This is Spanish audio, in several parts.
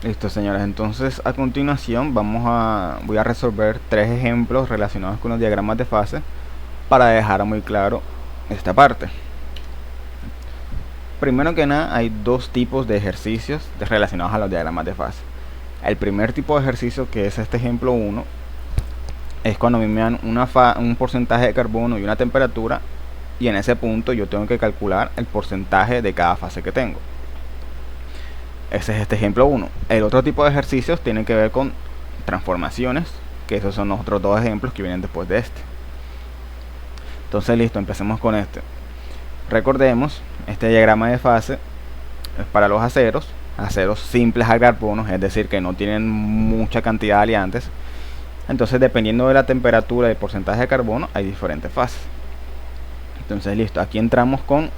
Listo, señores. Entonces, a continuación voy a resolver tres ejemplos relacionados con los diagramas de fase para dejar muy claro esta parte. Primero que nada, hay dos tipos de ejercicios relacionados a los diagramas de fase. El primer tipo de ejercicio, que es este ejemplo 1, es cuando a mí me dan un porcentaje de carbono y una temperatura, y en ese punto yo tengo que calcular el porcentaje de cada fase que tengo. Ese es este ejemplo 1. El otro tipo de ejercicios tiene que ver con transformaciones, que esos son los otros dos ejemplos que vienen después de este. Entonces, listo, empecemos con este. Recordemos, este diagrama de fase es para los aceros simples al carbono, es decir, que no tienen mucha cantidad de aliantes. Entonces, dependiendo de la temperatura y el porcentaje de carbono, hay diferentes fases. Entonces, listo, aquí entramos con...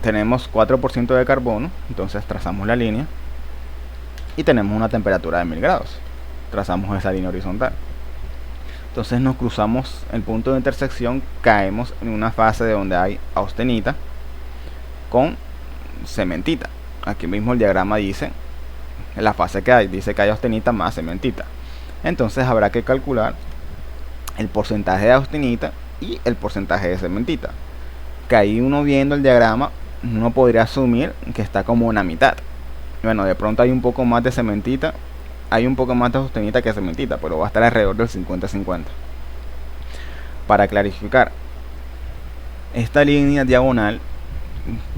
Tenemos 4% de carbono, entonces trazamos la línea. Y tenemos una temperatura de 1000 grados. Trazamos esa línea horizontal. Entonces nos cruzamos el punto de intersección, caemos en una fase de donde hay austenita con cementita. Aquí mismo el diagrama dice la fase que hay, dice que hay austenita más cementita. Entonces habrá que calcular el porcentaje de austenita y el porcentaje de cementita. Que ahí uno viendo el diagrama, uno podría asumir que está como una mitad. Bueno, de pronto hay un poco más de cementita, hay un poco más de austenita que cementita, pero va a estar alrededor del 50-50. Para clarificar, esta línea diagonal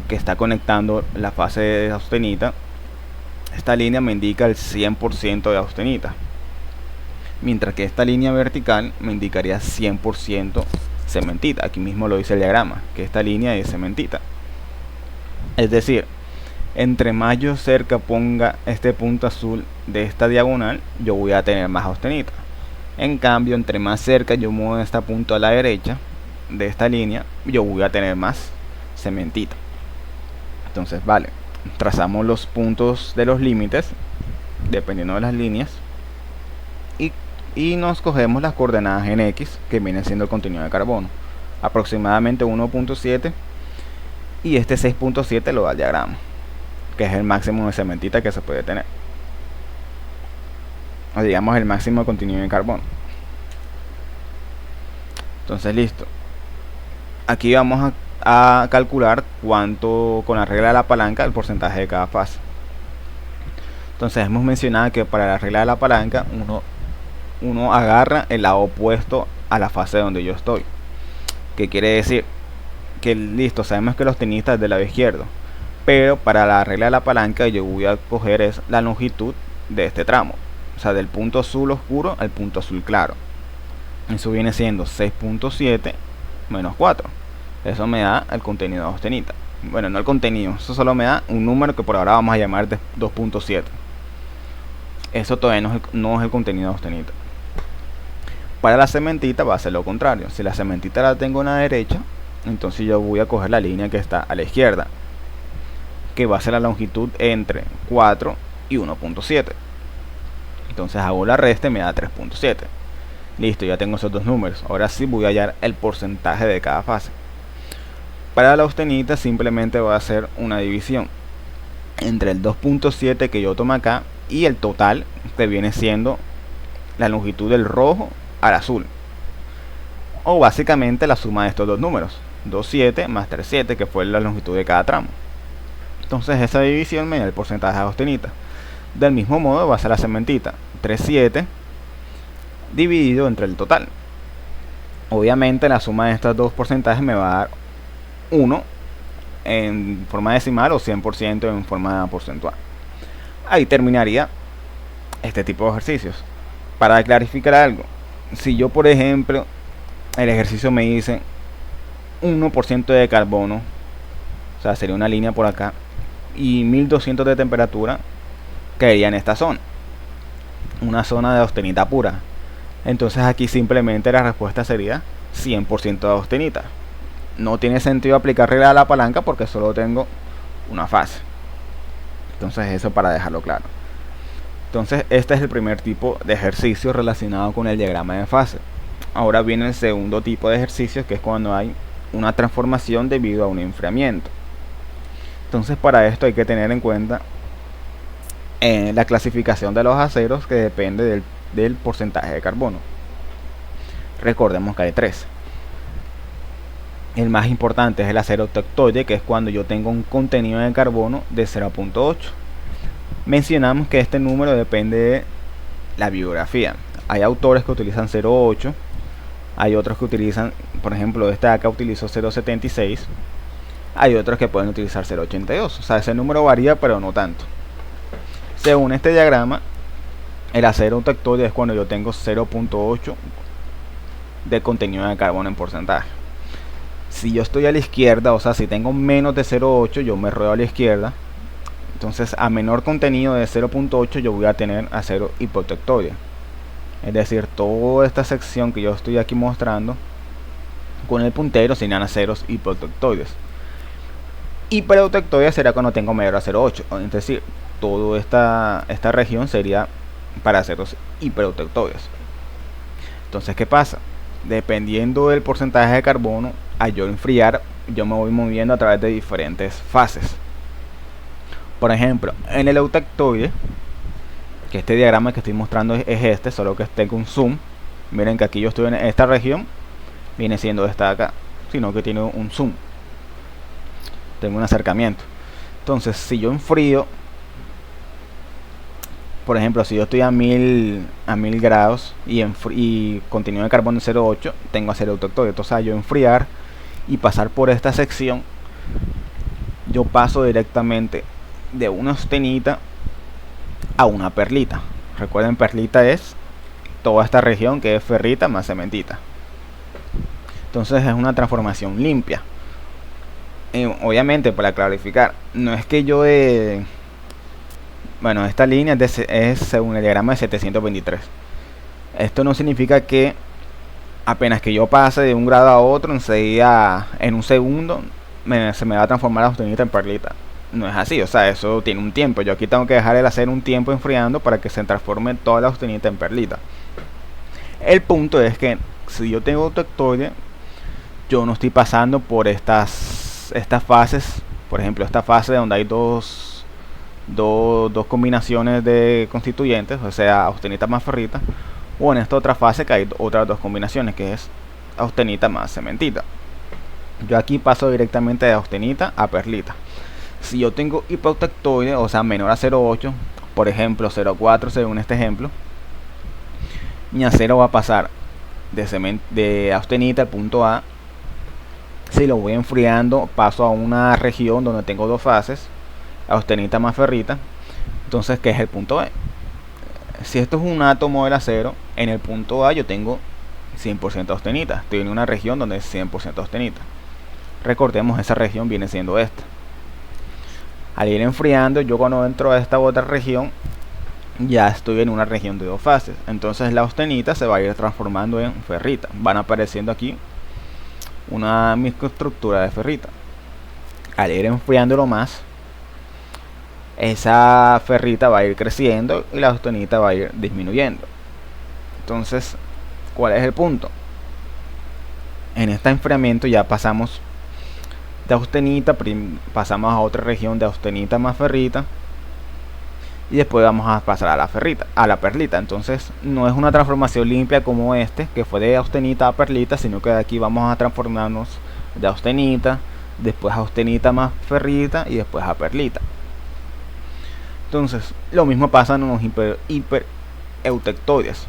que está conectando la fase de austenita, esta línea me indica el 100% de austenita, mientras que esta línea vertical me indicaría 100% cementita. Aquí mismo lo dice el diagrama, que esta línea es cementita. Es decir, entre más yo cerca ponga este punto azul de esta diagonal, yo voy a tener más austenita. En cambio, entre más cerca yo muevo este punto a la derecha de esta línea, yo voy a tener más cementita. Entonces, vale, trazamos los puntos de los límites dependiendo de las líneas y nos cogemos las coordenadas en X, que viene siendo el contenido de carbono, aproximadamente 1.7, y este 6.7 lo da el diagrama, que es el máximo de cementita que se puede tener, o digamos el máximo de contenido de carbono. Entonces, listo, aquí vamos a calcular cuánto, con la regla de la palanca, el porcentaje de cada fase. Entonces hemos mencionado que para la regla de la palanca uno agarra el lado opuesto a la fase donde yo estoy. ¿Qué quiere decir? Que listo, sabemos que los tenistas es del lado izquierdo, pero para la regla de la palanca yo voy a coger es la longitud de este tramo, o sea, del punto azul oscuro al punto azul claro. Eso viene siendo 6.7 menos 4. Eso me da el contenido de austenita. Bueno, no el contenido, eso solo me da un número que por ahora vamos a llamar de 2.7. Eso todavía no es el contenido de austenita. Para la cementita va a ser lo contrario. Si la cementita la tengo en la derecha, entonces yo voy a coger la línea que está a la izquierda, que va a ser la longitud entre 4 y 1.7. Entonces hago la resta y me da 3.7. Listo, ya tengo esos dos números. Ahora sí voy a hallar el porcentaje de cada fase. Para la austenita simplemente voy a hacer una división entre el 2.7 que yo tomo acá y el total, que viene siendo la longitud del rojo al azul, o básicamente la suma de estos dos números, 2.7 más 3.7, que fue la longitud de cada tramo. Entonces esa división me da el porcentaje de austenita. Del mismo modo va a ser la cementita, 3.7 dividido entre el total. Obviamente la suma de estos dos porcentajes me va a dar 1 en forma decimal o 100% en forma porcentual. Ahí terminaría este tipo de ejercicios. Para clarificar algo, si yo por ejemplo el ejercicio me dice 1% de carbono, o sea, sería una línea por acá, y 1200 de temperatura, caería en esta zona, una zona de austenita pura. Entonces aquí simplemente la respuesta sería 100% de austenita. No tiene sentido aplicar regla de la palanca porque solo tengo una fase. Entonces eso para dejarlo claro. Entonces este es el primer tipo de ejercicio relacionado con el diagrama de fase. Ahora viene el segundo tipo de ejercicio, que es cuando hay una transformación debido a un enfriamiento. Entonces para esto hay que tener en cuenta la clasificación de los aceros, que depende del porcentaje de carbono. Recordemos que hay tres. El más importante es el acero octectoide, que es cuando yo tengo un contenido de carbono de 0.8. Mencionamos que este número depende de la bibliografía. Hay autores que utilizan 0.8, hay otros que utilizan, por ejemplo, este de acá utilizó 0.76, hay otros que pueden utilizar 0.82. O sea, ese número varía, pero no tanto. Según este diagrama, el acero octectoide es cuando yo tengo 0.8 de contenido de carbono en porcentaje. Si yo estoy a la izquierda, o sea, si tengo menos de 0.8, yo me ruedo a la izquierda. Entonces, a menor contenido de 0.8, yo voy a tener acero hipooctectoide. Es decir, toda esta sección que yo estoy aquí mostrando con el puntero serían aceros hipooctectoides. Hiperoctectoide será cuando tengo mayor a 0.8. Es decir, toda esta región sería para aceros hiperoctectoides. Entonces, ¿qué pasa? Dependiendo del porcentaje de carbono, al yo enfriar, yo me voy moviendo a través de diferentes fases. Por ejemplo, en el eutectoide, que este diagrama que estoy mostrando es este, solo que tengo un zoom. Miren que aquí yo estoy en esta región, viene siendo esta de acá, sino que tiene un zoom. Tengo un acercamiento. Entonces, si yo enfrío, por ejemplo, si yo estoy a 1000 grados y contenido de carbono en 0.8, tengo acero eutectoide. Entonces, al yo enfriar y pasar por esta sección, yo paso directamente de una austenita a una perlita. Recuerden, perlita es toda esta región que es ferrita más cementita. Entonces es una transformación limpia. Obviamente, para clarificar, no es que yo bueno, esta línea es según el diagrama de 723. Esto no significa que apenas que yo pase de un grado a otro, enseguida, en un segundo, se me va a transformar la austenita en perlita. No es así, o sea, eso tiene un tiempo. Yo aquí tengo que dejar el acero un tiempo enfriando para que se transforme toda la austenita en perlita. El punto es que si yo tengo octectoide, yo no estoy pasando por estas fases. Por ejemplo, esta fase donde hay dos combinaciones de constituyentes, o sea, austenita más ferrita, o en esta otra fase que hay otras dos combinaciones, que es austenita más cementita. Yo aquí paso directamente de austenita a perlita. Si yo tengo hipooctectoide, o sea, menor a 0.8, por ejemplo 0.4 según este ejemplo, mi acero va a pasar de austenita al punto A. Si lo voy enfriando, paso a una región donde tengo dos fases, austenita más ferrita. Entonces, ¿qué es el punto B? Si esto es un átomo del acero, en el punto A yo tengo 100% austenita. Estoy en una región donde es 100% austenita. Recordemos, esa región viene siendo esta. Al ir enfriando, yo cuando entro a esta otra región, ya estoy en una región de dos fases. Entonces la austenita se va a ir transformando en ferrita. Van apareciendo aquí una microestructura de ferrita. Al ir enfriándolo más, esa ferrita va a ir creciendo y la austenita va a ir disminuyendo. Entonces, ¿cuál es el punto? En este enfriamiento ya pasamos de austenita, pasamos a otra región de austenita más ferrita, y después vamos a pasar a la perlita. Entonces no es una transformación limpia como este, que fue de austenita a perlita, sino que de aquí vamos a transformarnos de austenita, después a austenita más ferrita y después a perlita. Entonces lo mismo pasa en los hipereutectoides.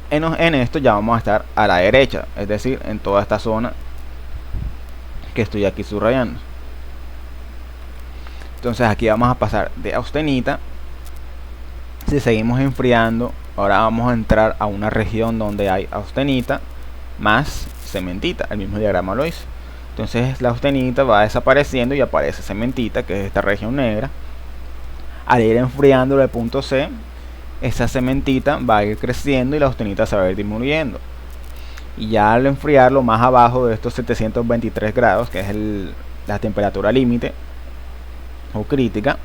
En esto ya vamos a estar a la derecha, es decir, en toda esta zona que estoy aquí subrayando. Entonces aquí vamos a pasar de austenita. Si seguimos enfriando, ahora vamos a entrar a una región donde hay austenita más cementita. El mismo diagrama lo hizo. Entonces la austenita va desapareciendo y aparece cementita, que es esta región negra. Al ir enfriando el punto C, esa cementita va a ir creciendo y la austenita se va a ir disminuyendo. Y ya al enfriarlo más abajo de estos 723 grados, que es la temperatura límite o crítica,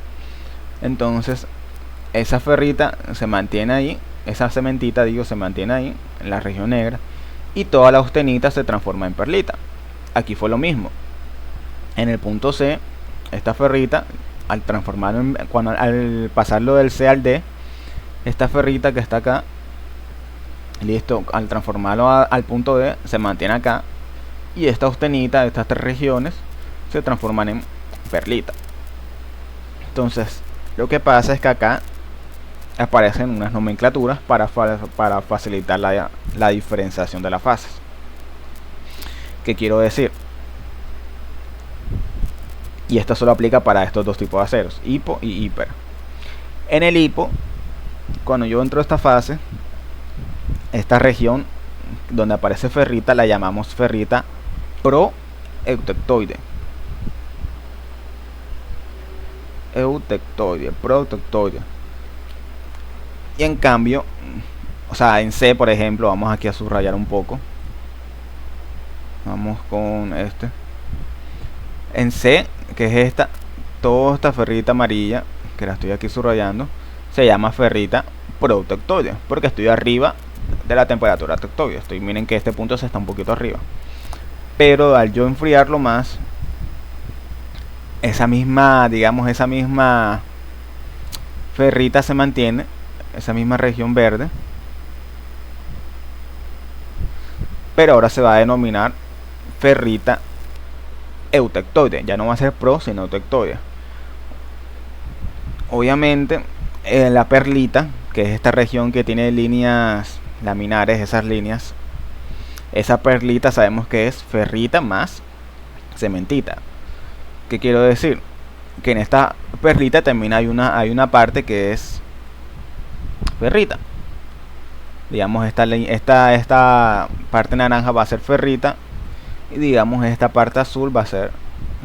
entonces esa ferrita se mantiene ahí, esa cementita se mantiene ahí en la región negra, y toda la austenita se transforma en perlita. Aquí fue lo mismo. En el punto C, esta ferrita al transformarlo al pasarlo del C al D, esta ferrita que está acá, listo, al transformarlo al punto D se mantiene acá, y esta austenita, estas tres regiones se transforman en perlita. Entonces lo que pasa es que acá aparecen unas nomenclaturas para facilitar la diferenciación de las fases. ¿Qué quiero decir? Y esto solo aplica para estos dos tipos de aceros, hipo y hiper. En el hipo, cuando yo entro a esta fase, esta región donde aparece ferrita la llamamos ferrita proeutectoide. Proeutectoide. Y en cambio, o sea, en C, por ejemplo, vamos aquí a subrayar un poco. Vamos con este. En C, que es esta, toda esta ferrita amarilla, que la estoy aquí subrayando, se llama ferrita proeutectoide, porque estoy arriba de la temperatura tectoide. Miren que este punto se está un poquito arriba. Pero al yo enfriarlo más, esa misma, digamos, esa misma ferrita se mantiene, esa misma región verde, pero ahora se va a denominar ferrita eutectoide. Ya no va a ser pro, sino eutectoide. Obviamente la perlita, que es esta región que tiene líneas laminares, esas líneas, esa perlita sabemos que es ferrita más cementita. ¿Qué quiero decir? Que en esta perlita también hay una parte que es ferrita. Digamos, esta parte naranja va a ser ferrita, y digamos esta parte azul va a ser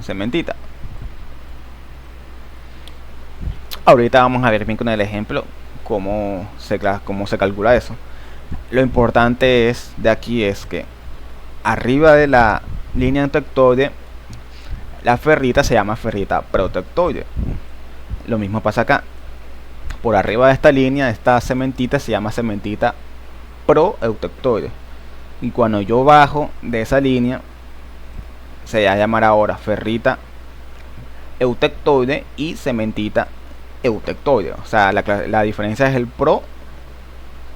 cementita. Ahorita vamos a ver bien con el ejemplo cómo se calcula eso. Lo importante de aquí es que arriba de la línea eutectoide, la ferrita se llama ferrita proeutectoide. Lo mismo pasa acá. Por arriba de esta línea, esta cementita se llama cementita proeutectoide. Y cuando yo bajo de esa línea, se va a llamar ahora ferrita eutectoide y cementita eutectoide. O sea, la diferencia es el pro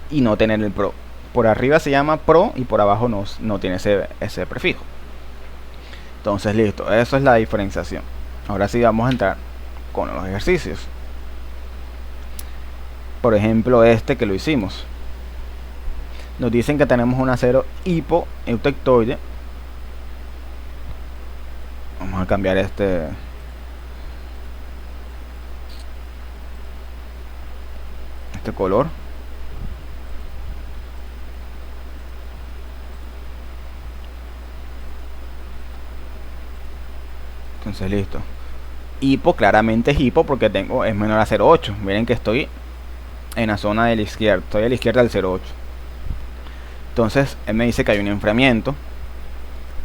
y no tener el pro. Por arriba se llama pro y por abajo no tiene ese prefijo. Entonces, listo, eso es la diferenciación. Ahora sí vamos a entrar con los ejercicios. Por ejemplo, este que lo hicimos. Nos dicen que tenemos un acero hipoeutectoide. Vamos a cambiar este color. Entonces, listo. Hipo, claramente es hipo porque es menor a 0,8. Miren que estoy en la zona de la izquierda. Estoy a la izquierda del 0,8. Entonces, él me dice que hay un enfriamiento.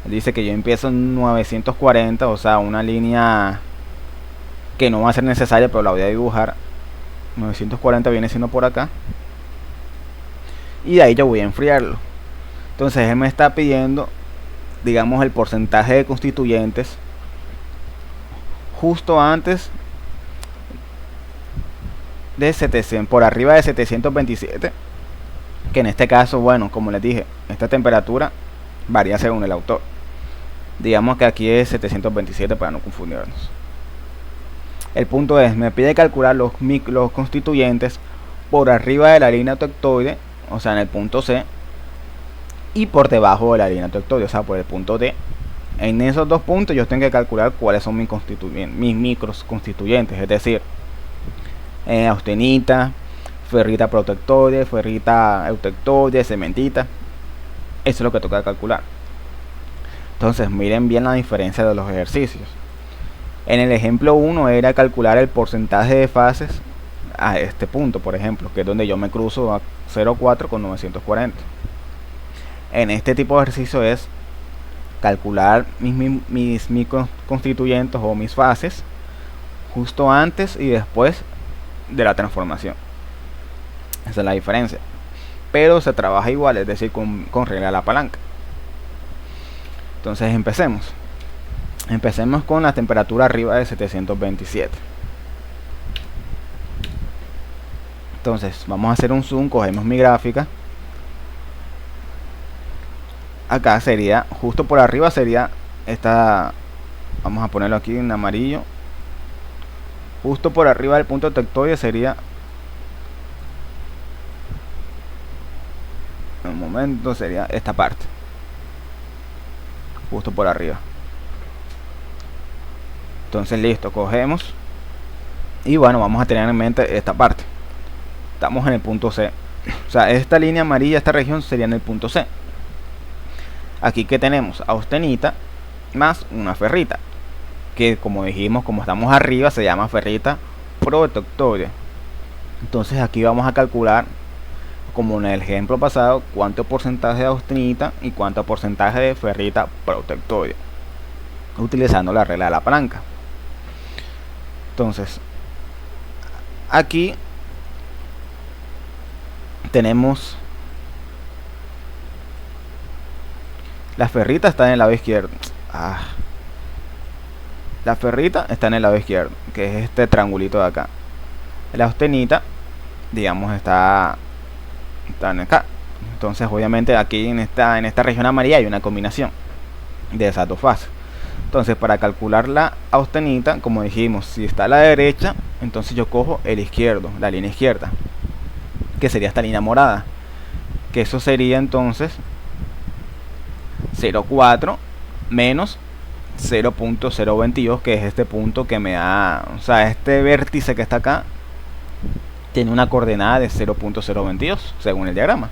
Él dice que yo empiezo en 940, o sea, una línea que no va a ser necesaria, pero la voy a dibujar. 940 viene siendo por acá. Y de ahí yo voy a enfriarlo. Entonces, él me está pidiendo, digamos, el porcentaje de constituyentes justo antes de 700, por arriba de 727, que en este caso, bueno, como les dije, esta temperatura varía según el autor. Digamos que aquí es 727 para no confundirnos. El punto es, me pide calcular los constituyentes por arriba de la línea eutectoide, o sea, en el punto C, y por debajo de la línea eutectoide, o sea, por el punto D. En esos dos puntos yo tengo que calcular cuáles son mis micros constituyentes, es decir, austenita, ferrita proeutectoide, ferrita eutectoide, cementita. Eso es lo que toca calcular. Entonces, miren bien la diferencia de los ejercicios. En el ejemplo 1 era calcular el porcentaje de fases a este punto, por ejemplo, que es donde yo me cruzo a 0,4 con 940. En este tipo de ejercicio es calcular mis micros constituyentes o mis fases justo antes y después de la transformación. Esa es la diferencia, pero se trabaja igual, es decir, con regla de la palanca. Entonces empecemos con la temperatura arriba de 727. Entonces vamos a hacer un zoom, cogemos mi gráfica. Acá sería, justo por arriba sería esta, vamos a ponerlo aquí en amarillo. Justo por arriba del punto tectoide sería, un momento, sería esta parte. Justo por arriba. Entonces listo, cogemos. Y bueno, vamos a tener en mente esta parte. Estamos en el punto C. O sea, esta línea amarilla, esta región sería en el punto C. Aquí que tenemos austenita más una ferrita, que como dijimos, como estamos arriba, se llama ferrita protectoide. Entonces aquí vamos a calcular, como en el ejemplo pasado, cuánto porcentaje de austenita y cuánto porcentaje de ferrita protectoide, utilizando la regla de la palanca. Entonces aquí tenemos la ferrita está en el lado izquierdo. La ferrita está en el lado izquierdo, que es este triangulito de acá. La austenita, digamos, está en acá. Entonces obviamente aquí en esta región amarilla hay una combinación de esas dos fases. Entonces para calcular la austenita, como dijimos, si está a la derecha, entonces yo cojo el izquierdo, la línea izquierda, que sería esta línea morada, que eso sería entonces 0,4 menos 0.022, que es este punto que me da, o sea, este vértice que está acá tiene una coordenada de 0.022 según el diagrama.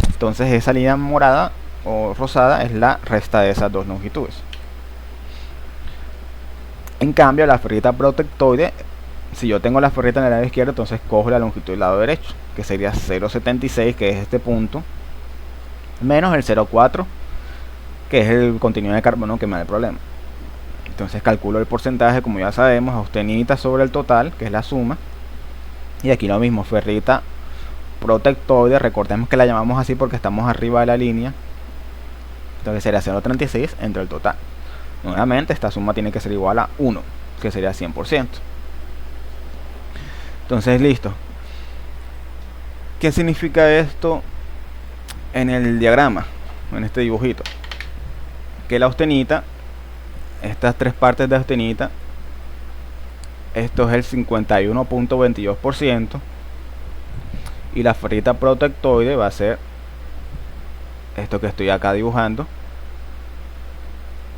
Entonces esa línea morada o rosada es la resta de esas dos longitudes. En cambio la ferrita protectoide, si yo tengo la ferrita en el lado izquierdo, entonces cojo la longitud del lado derecho, que sería 0.76, que es este punto, menos el 0.4, que es el contenido de carbono que me da el problema. Entonces calculo el porcentaje, como ya sabemos, austenita sobre el total, que es la suma. Y aquí lo mismo, ferrita protectoide, recordemos que la llamamos así porque estamos arriba de la línea. Entonces sería 0.36 entre el total. Nuevamente esta suma tiene que ser igual a 1, que sería 100%. Entonces listo. ¿Qué significa esto en el diagrama, en este dibujito? Que la austenita, estas tres partes de austenita, esto es el 51.22%, y la ferrita protectoide va a ser esto que estoy acá dibujando,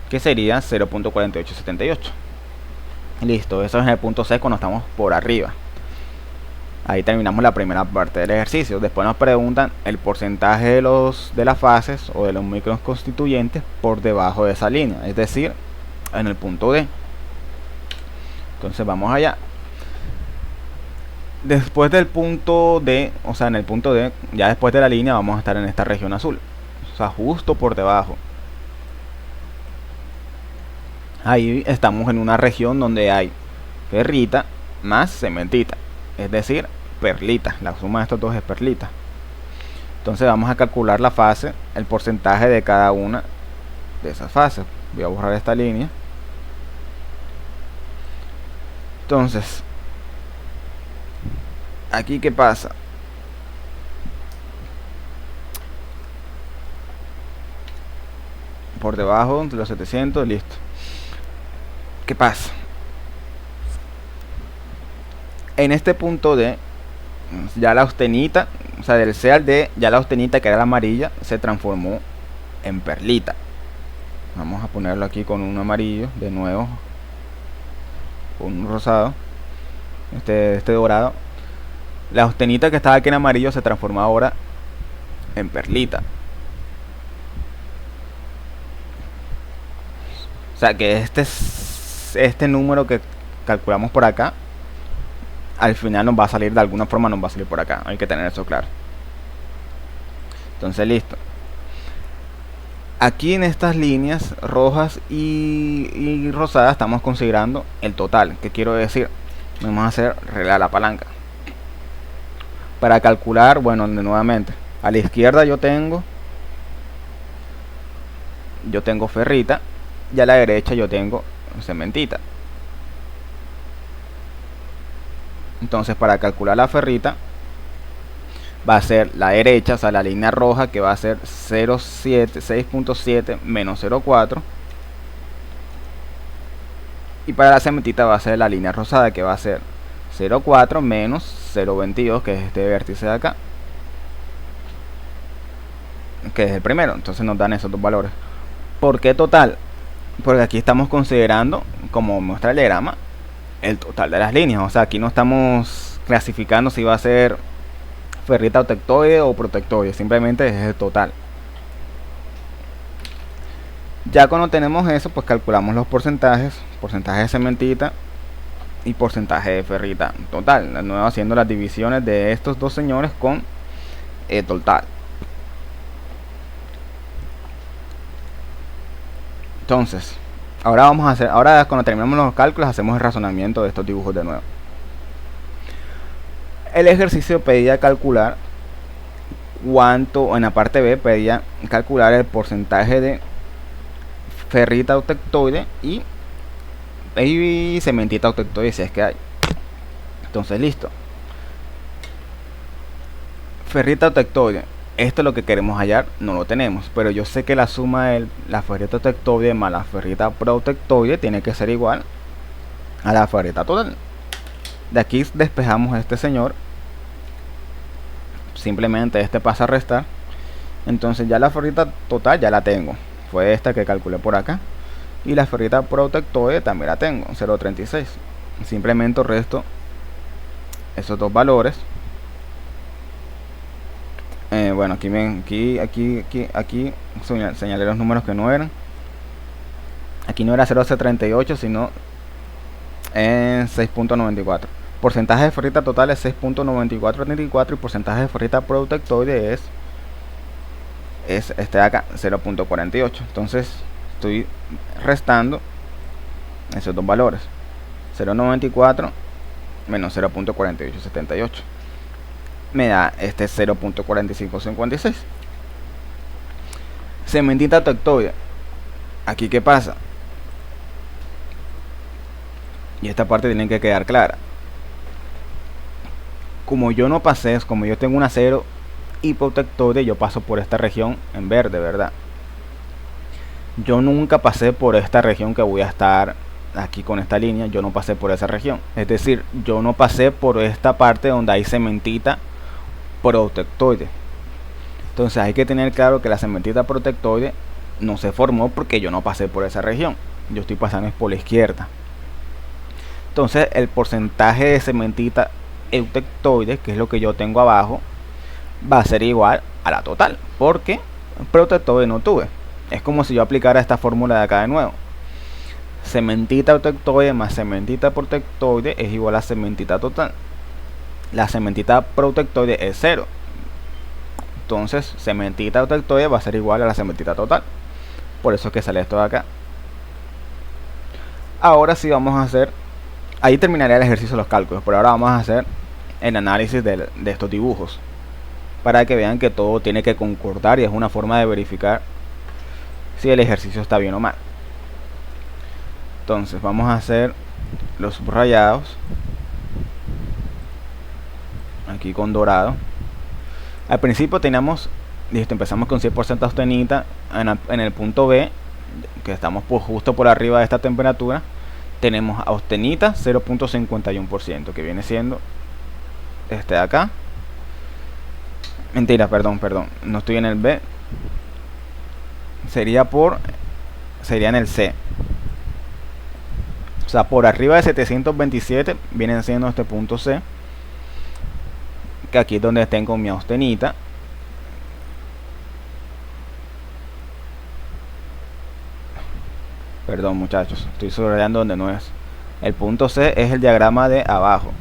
que sería 0.4878. Listo, eso es en el punto C cuando estamos por arriba. Ahí terminamos la primera parte del ejercicio. Después nos preguntan el porcentaje de las fases o de los micros constituyentes por debajo de esa línea, es decir, en el punto D. Entonces vamos allá. Después del punto D, o sea, en el punto D, ya después de la línea, vamos a estar en esta región azul, o sea, justo por debajo. Ahí estamos en una región donde hay ferrita más cementita, es decir, perlita. La suma de estos dos es perlita. Entonces vamos a calcular la fase, el porcentaje de cada una de esas fases. Voy a borrar esta línea. Entonces, aquí ¿qué pasa? Por debajo de los 700, listo. ¿Qué pasa? En este punto D, ya la austenita, o sea, del C al D, ya la austenita, que era la amarilla, se transformó en perlita. Vamos a ponerlo aquí con un amarillo, de nuevo, con un rosado, este dorado. La austenita que estaba aquí en amarillo se transformó ahora en perlita. O sea que este número que calculamos por acá, al final nos va a salir, de alguna forma nos va a salir por acá. Hay que tener eso claro. Entonces listo. Aquí en estas líneas rojas y rosadas estamos considerando el total. ¿Qué quiero decir? Vamos a hacer regla de la palanca. Para calcular, bueno, nuevamente, a la izquierda yo tengo ferrita, y a la derecha yo tengo cementita. Entonces para calcular la ferrita, va a ser la derecha, o sea, la línea roja, que va a ser 6.7 menos 0,4. Y para la cementita va a ser la línea rosada, que va a ser 0,4 menos 0,22, que es este vértice de acá, que es el primero. Entonces nos dan esos dos valores. ¿Por qué total? Porque aquí estamos considerando, como muestra el diagrama, el total de las líneas. O sea, aquí no estamos clasificando si va a ser ferrita o tectoide o protectoide, simplemente es el total. Ya cuando tenemos eso, pues calculamos los porcentajes, porcentaje de cementita y porcentaje de ferrita total, de nuevo haciendo las divisiones de estos dos señores con el total. Entonces, ahora vamos a hacer, ahora cuando terminamos los cálculos hacemos el razonamiento de estos dibujos de nuevo. El ejercicio pedía calcular cuánto, en la parte B pedía calcular el porcentaje de ferrita o tectoide y cementita o tectoide, si es que hay. Entonces, listo. Ferrita o tectoide, esto es lo que queremos hallar, no lo tenemos, pero yo sé que la suma de la ferrita tectoide más la ferrita protectoide tiene que ser igual a la ferrita total. De aquí despejamos a este señor, simplemente este pasa a restar. Entonces ya la ferrita total ya la tengo, fue esta que calculé por acá, y la ferrita protectoide también la tengo, 0,36. Simplemente resto esos dos valores. Bueno, aquí señalé los números que no eran. Aquí no era 0,38, sino en 6.94. Porcentaje de ferrita total es 6.9434 y porcentaje de ferrita protectoide es este de acá, 0.48. Entonces estoy restando esos dos valores, 0.94 menos 0.4878, me da este 0.4556. Cementita tectoide, aquí qué pasa, y esta parte tiene que quedar clara. Como yo no pasé, como yo tengo un acero hipotectoide, yo paso por esta región en verde, ¿verdad? Yo nunca pasé por esta región que voy a estar aquí con esta línea, yo no pasé por esa región. Es decir, yo no pasé por esta parte donde hay cementita protectoide. Entonces hay que tener claro que la cementita protectoide no se formó porque yo no pasé por esa región. Yo estoy pasando por la izquierda. Entonces el porcentaje de cementita eutectoide, que es lo que yo tengo abajo, va a ser igual a la total, porque protectoide no tuve. Es como si yo aplicara esta fórmula de acá de nuevo. Cementita eutectoide más cementita protectoide es igual a cementita total. La cementita protectoide es 0. Entonces cementita eutectoide va a ser igual a la cementita total. Por eso es que sale esto de acá. Ahora sí vamos a hacer, ahí terminaría el ejercicio de los cálculos, pero ahora vamos a hacer el análisis de estos dibujos, para que vean que todo tiene que concordar y es una forma de verificar si el ejercicio está bien o mal. Entonces vamos a hacer los subrayados aquí con dorado. Al principio teníamos, listo, empezamos con 100% austenita. En el punto B, que estamos justo por arriba de esta temperatura, tenemos austenita 0.51%, que viene siendo este de acá. Mentira, perdón, no estoy en el B, sería en el C. O sea, por arriba de 727 viene siendo este punto C, que aquí es donde tengo mi austenita. Perdón muchachos, estoy subrayando donde no es. El punto C es el diagrama de abajo.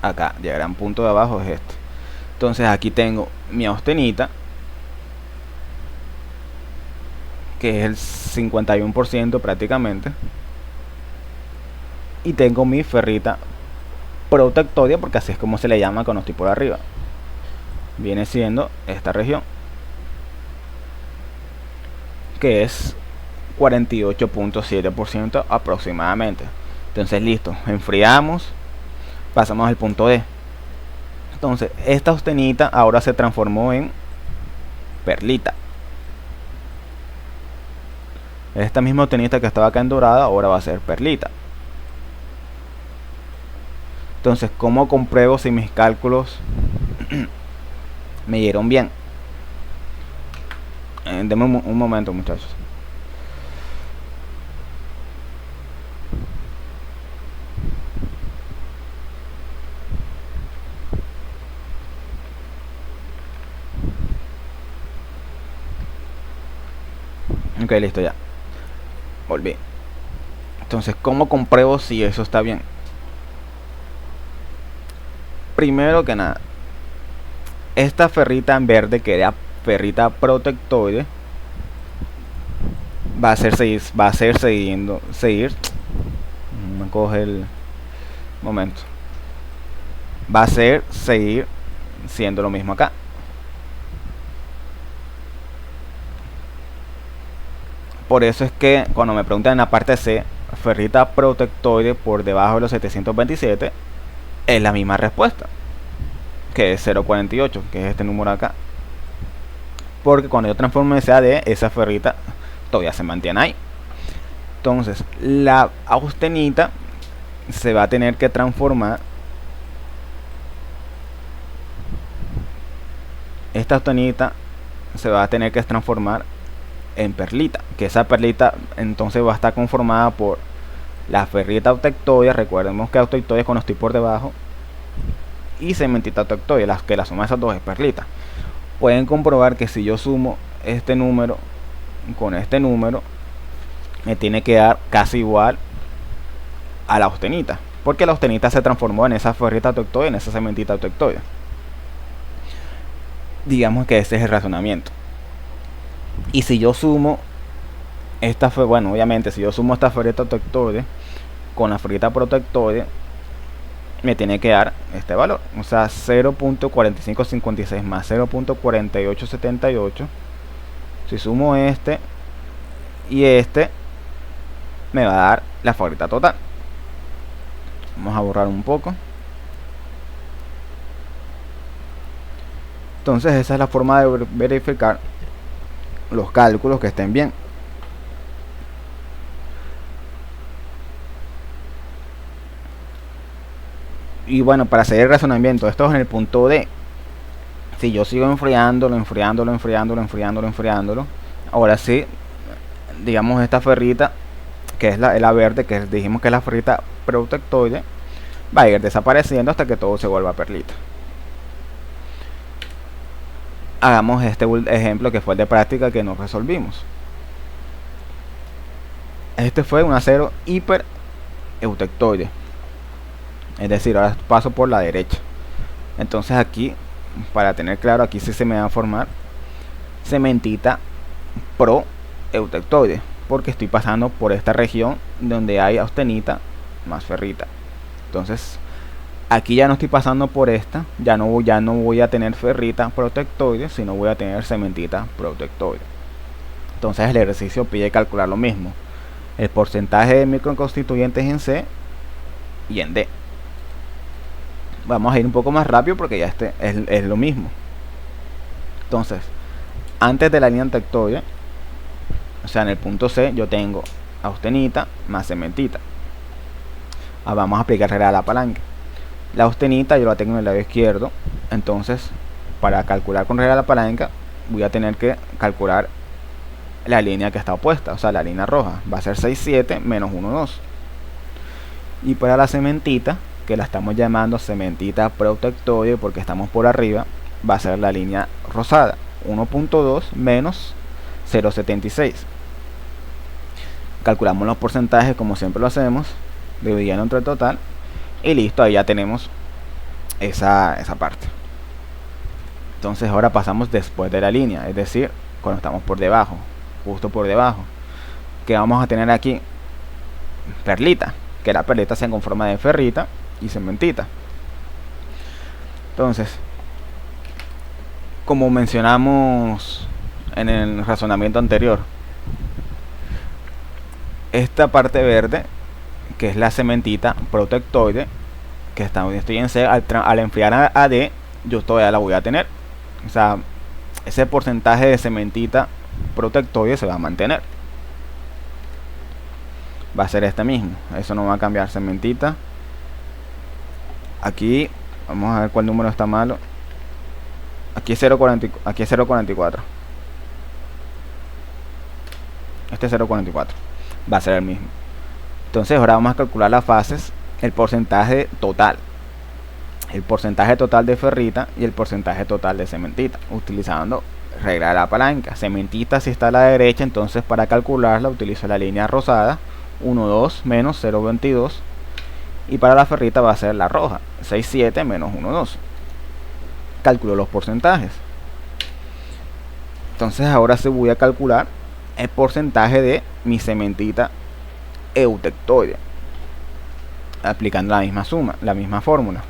Acá, diagrama punto de abajo es este. Entonces aquí tengo mi austenita, que es el 51% prácticamente, y tengo mi ferrita protectoria, porque así es como se le llama cuando estoy por arriba. Viene siendo esta región, que es 48.7% aproximadamente. Entonces listo, enfriamos, pasamos al punto D. Entonces esta austenita ahora se transformó en perlita. Esta misma austenita que estaba acá en dorada ahora va a ser perlita. Entonces, ¿cómo compruebo si mis cálculos me dieron bien? Denme un momento, muchachos. Ok, listo, ya volví. Entonces, ¿cómo compruebo si eso está bien? Primero que nada, esta ferrita en verde, que era ferrita protectoide, va a ser seguir. Me coge el momento. Va a ser seguir siendo lo mismo acá. Por eso es que cuando me preguntan en la parte C, ferrita protectoide por debajo de los 727, es la misma respuesta, que es 0.48, que es este número acá. Porque cuando yo transformo ese AD, esa ferrita todavía se mantiene ahí. Entonces, la austenita se va a tener que transformar. Esta austenita se va a tener que transformar en perlita, que esa perlita entonces va a estar conformada por la ferrita autectoide. Recordemos que autectoide es cuando estoy por debajo, y cementita autectoide, que la suma de esas dos es perlita. Pueden comprobar que si yo sumo este número con este número, me tiene que dar casi igual a la austenita, porque la austenita se transformó en esa ferrita autectoide, en esa cementita autectoide. Digamos que ese es el razonamiento. Y si yo sumo esta, bueno, obviamente si yo sumo esta ferrita autectoide con la ferrita protectoide, me tiene que dar este valor, o sea, 0.4556 más 0.4878. Si sumo este y este, me va a dar la ferrita total. Vamos a borrar un poco. Entonces esa es la forma de verificar los cálculos que estén bien. Y bueno, para seguir el razonamiento, esto es en el punto D. Si yo sigo enfriándolo, ahora sí, digamos, esta ferrita, que es la verde, que dijimos que es la ferrita protectoide, va a ir desapareciendo hasta que todo se vuelva perlita. Hagamos este ejemplo que fue el de práctica que nos resolvimos. Este fue un acero hiper eutectoide, es decir, ahora paso por la derecha. Entonces aquí, para tener claro, aquí sí se me va a formar cementita pro eutectoide, porque estoy pasando por esta región donde hay austenita más ferrita. Entonces aquí ya no estoy pasando por esta, ya no voy a tener ferrita protectoide, sino voy a tener cementita protectoide. Entonces el ejercicio pide calcular lo mismo, el porcentaje de microconstituyentes en C y en D. Vamos a ir un poco más rápido porque ya este es lo mismo. Entonces, antes de la línea tectoide, o sea, en el punto C, yo tengo austenita más cementita. Ahora vamos a aplicar regla de la palanca. La austenita yo la tengo en el lado izquierdo, entonces para calcular con regla de la palanca voy a tener que calcular la línea que está opuesta, o sea, la línea roja. Va a ser 6,7 menos 1,2. Y para la cementita, que la estamos llamando cementita protectoide porque estamos por arriba, va a ser la línea rosada, 1.2 menos 0.76. Calculamos los porcentajes como siempre lo hacemos, dividiendo entre el total, y listo, ahí ya tenemos esa parte. Entonces ahora pasamos después de la línea, es decir, cuando estamos por debajo, justo por debajo, que vamos a tener aquí perlita, que la perlita se conforma de ferrita y cementita. Entonces, como mencionamos en el razonamiento anterior, esta parte verde que es la cementita protectoide, que estoy en C. Al enfriar a D, yo todavía la voy a tener. O sea, ese porcentaje de cementita protectoide se va a mantener. Va a ser este mismo, eso no va a cambiar. Cementita, aquí vamos a ver cuál número está malo. Aquí es 0.44. Este es 0.44, va a ser el mismo. Entonces ahora vamos a calcular las fases, el porcentaje total de ferrita y el porcentaje total de cementita, utilizando regla de la palanca. Cementita, si está a la derecha, entonces para calcularla utilizo la línea rosada, 1,2 menos 0,22, y para la ferrita va a ser la roja, 6,7 menos 1,2. Calculo los porcentajes. Entonces ahora sí voy a calcular el porcentaje de mi cementita eutectoide, aplicando la misma suma, la misma fórmula.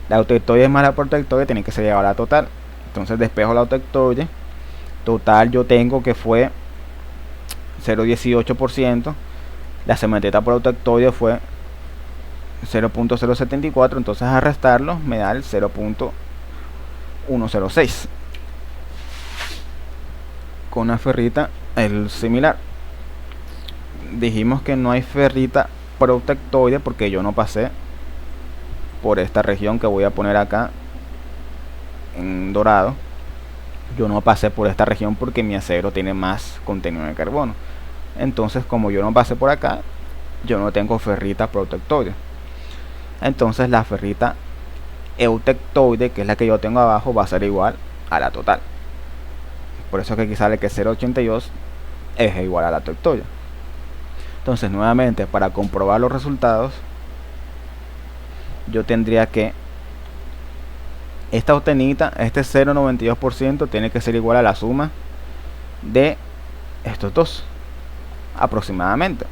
La eutectoide más la protectoide tiene que ser igual a la total. Entonces despejo la eutectoide. Total yo tengo que fue 0,18%. La cementita protectoide fue 0.074. Entonces a restarlo me da el 0.106. Con la ferrita el similar. Dijimos que no hay ferrita protectoide porque yo no pasé por esta región que voy a poner acá en dorado. Yo no pasé por esta región porque mi acero tiene más contenido de carbono. Entonces, como yo no pasé por acá, yo no tengo ferrita protectoide. Entonces la ferrita eutectoide, que es la que yo tengo abajo, va a ser igual a la total. Por eso que aquí sale que 0,82 es igual a la eutectoide. Entonces nuevamente, para comprobar los resultados, yo tendría que esta obtenida, este 0,92% tiene que ser igual a la suma de estos dos aproximadamente.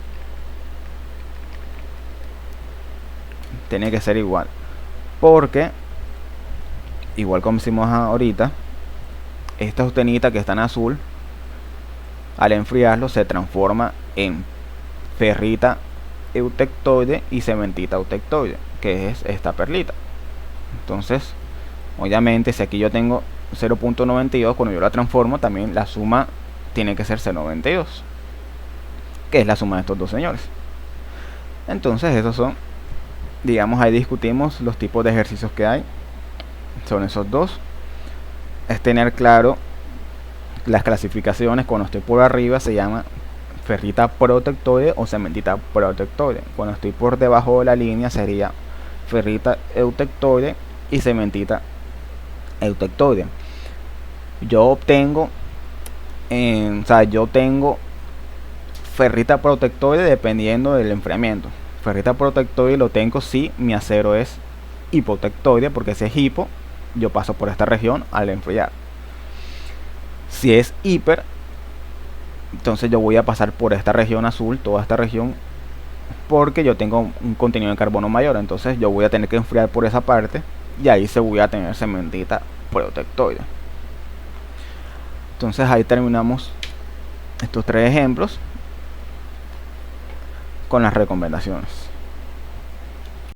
Tiene que ser igual, porque igual como hicimos ahorita, esta obtenida que está en azul, al enfriarlo se transforma en ferrita eutectoide y cementita eutectoide, que es esta perlita. Entonces obviamente si aquí yo tengo 0.92, cuando yo la transformo también la suma tiene que ser 0.92, que es la suma de estos dos señores. Entonces esos son, digamos, ahí discutimos los tipos de ejercicios que hay, son esos dos. Es tener claro las clasificaciones. Cuando estoy por arriba se llama ferrita protectoide o cementita protectoide. Cuando estoy por debajo de la línea sería ferrita eutectoide y cementita eutectoide. Yo tengo ferrita protectoide dependiendo del enfriamiento. Ferrita protectoide lo tengo si mi acero es hipotectoide, porque si es hipo, yo paso por esta región al enfriar. Si es hiper, entonces yo voy a pasar por esta región azul, toda esta región, porque yo tengo un contenido de carbono mayor. Entonces yo voy a tener que enfriar por esa parte y ahí se voy a tener cementita protectoide. Entonces ahí terminamos estos tres ejemplos con las recomendaciones.